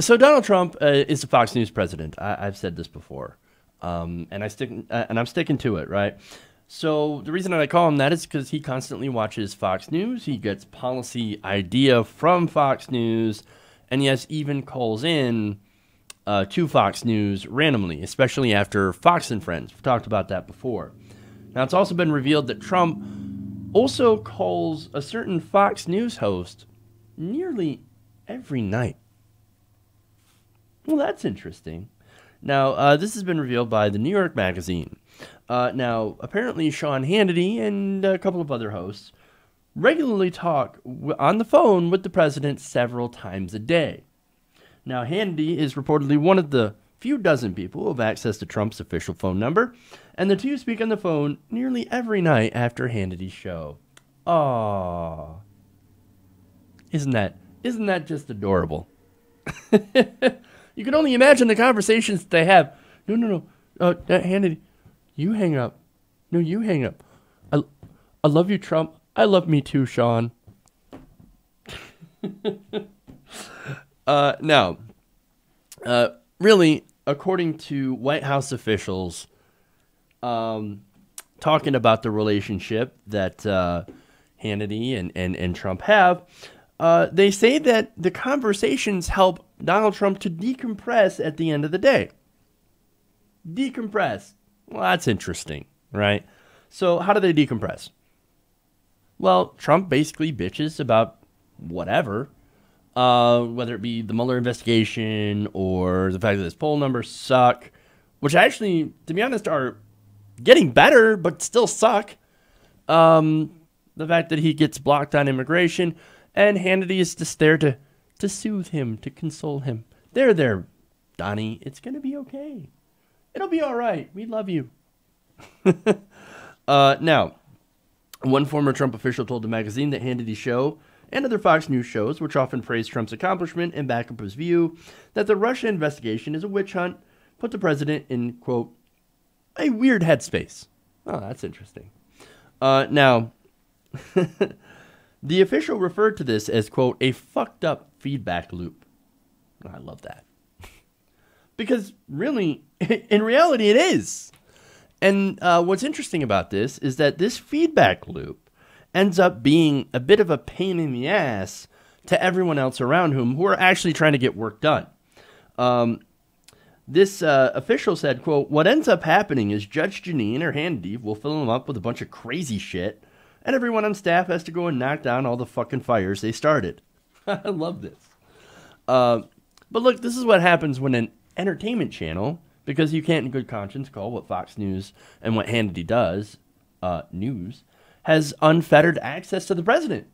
So Donald Trump is the Fox News president. I've said this before, and I'm sticking to it, right? So the reason that I call him that is because he constantly watches Fox News. He gets policy idea from Fox News, and yes, even calls in to Fox News randomly, especially after Fox and Friends. We've talked about that before. Now, it's also been revealed that Trump also calls a certain Fox News host nearly every night. Well, that's interesting. Now, this has been revealed by the New York Magazine. Now, apparently Sean Hannity and a couple of other hosts regularly talk on the phone with the president several times a day. Now, Hannity is reportedly one of the few dozen people who have access to Trump's official phone number, and the two speak on the phone nearly every night after Hannity's show. Aww. Isn't that just adorable? You can only imagine the conversations that they have. No. Hannity, you hang up. No, you hang up. I love you, Trump. I love me too, Sean. Now, really, according to White House officials, talking about the relationship that Hannity and Trump have, they say that the conversations help Donald Trump to decompress at the end of the day. Decompress. Well, that's interesting, right? So how do they decompress? Well, Trump basically bitches about whatever, whether it be the Mueller investigation or the fact that his poll numbers suck, which actually, to be honest, are getting better, but still suck. The fact that he gets blocked on immigration, and Hannity is just there to soothe him, to console him. There, Donnie. It's going to be okay. It'll be all right. We love you. Now, one former Trump official told the magazine that Hannity's show and other Fox News shows, which often praise Trump's accomplishment and back up his view that the Russia investigation is a witch hunt, put the president in, quote, a weird headspace. Oh, that's interesting. Now, the official referred to this as, quote, a fucked up feedback loop. Oh, I love that. Because really, in reality, it is. And what's interesting about this is that this feedback loop ends up being a bit of a pain in the ass to everyone else around who are actually trying to get work done. This official said, quote, what ends up happening is Judge Jeanine or Hannity will fill him up with a bunch of crazy shit, and everyone on staff has to go and knock down all the fucking fires they started. I love this. But look, this is what happens when an entertainment channel, because you can't in good conscience call what Fox News and what Hannity does, news, has unfettered access to the president.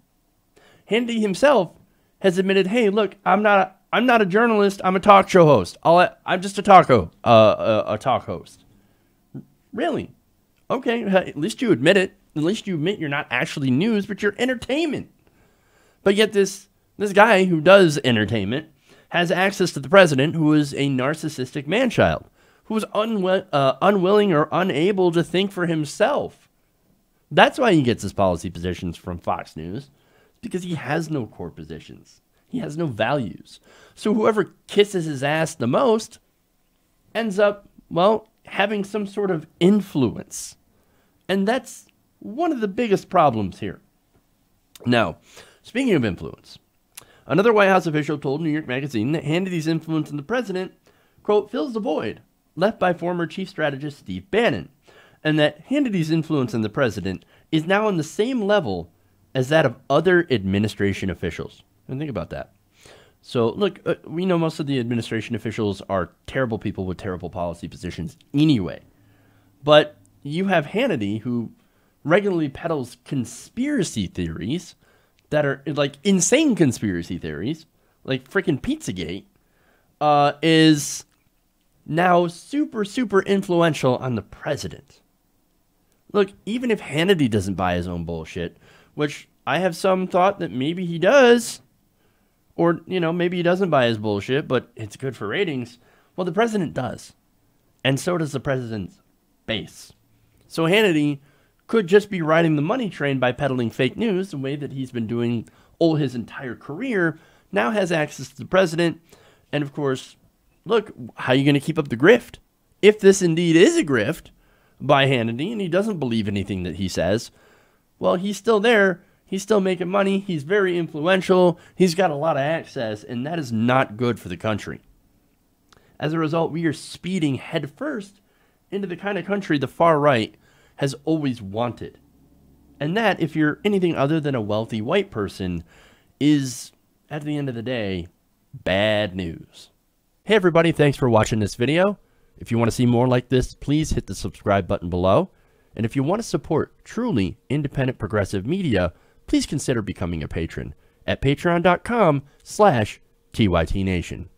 Hannity himself has admitted, hey, look, I'm not a journalist, I'm a talk show host. I'm just a talk host. Really? Okay, at least you admit it. At least you admit you're not actually news, but you're entertainment. But yet this guy who does entertainment has access to the president, who is a narcissistic man-child, who is unwilling or unable to think for himself. That's why he gets his policy positions from Fox News, because he has no core positions. He has no values. So whoever kisses his ass the most ends up, well, having some sort of influence. And that's one of the biggest problems here. Now, speaking of influence, another White House official told New York Magazine that Hannity's influence on the president, quote, fills the void left by former chief strategist Steve Bannon, and that Hannity's influence on the president is now on the same level as that of other administration officials. And think about that. So, look, we know most of the administration officials are terrible people with terrible policy positions anyway. But you have Hannity, who regularly peddles conspiracy theories that are like insane conspiracy theories, like freaking Pizzagate, is now super, super influential on the president. Look, even if Hannity doesn't buy his own bullshit, which I have some thought that maybe he does, or, you know, maybe he doesn't buy his bullshit, but it's good for ratings, well, the president does. And so does the president's base. So Hannity could just be riding the money train by peddling fake news the way that he's been doing all his entire career, now has access to the president, And of course, look, how are you going to keep up the grift? If this indeed is a grift by Hannity and he doesn't believe anything that he says, well, he's still there. He's still making money. He's very influential. He's got a lot of access, and that is not good for the country. As a result, we are speeding headfirst into the kind of country the far right has always wanted. And that, if you're anything other than a wealthy white person, is, at the end of the day, bad news. Hey everybody, thanks for watching this video. If you want to see more like this, please hit the subscribe button below. And if you want to support truly independent progressive media, please consider becoming a patron at patreon.com/TYTNation.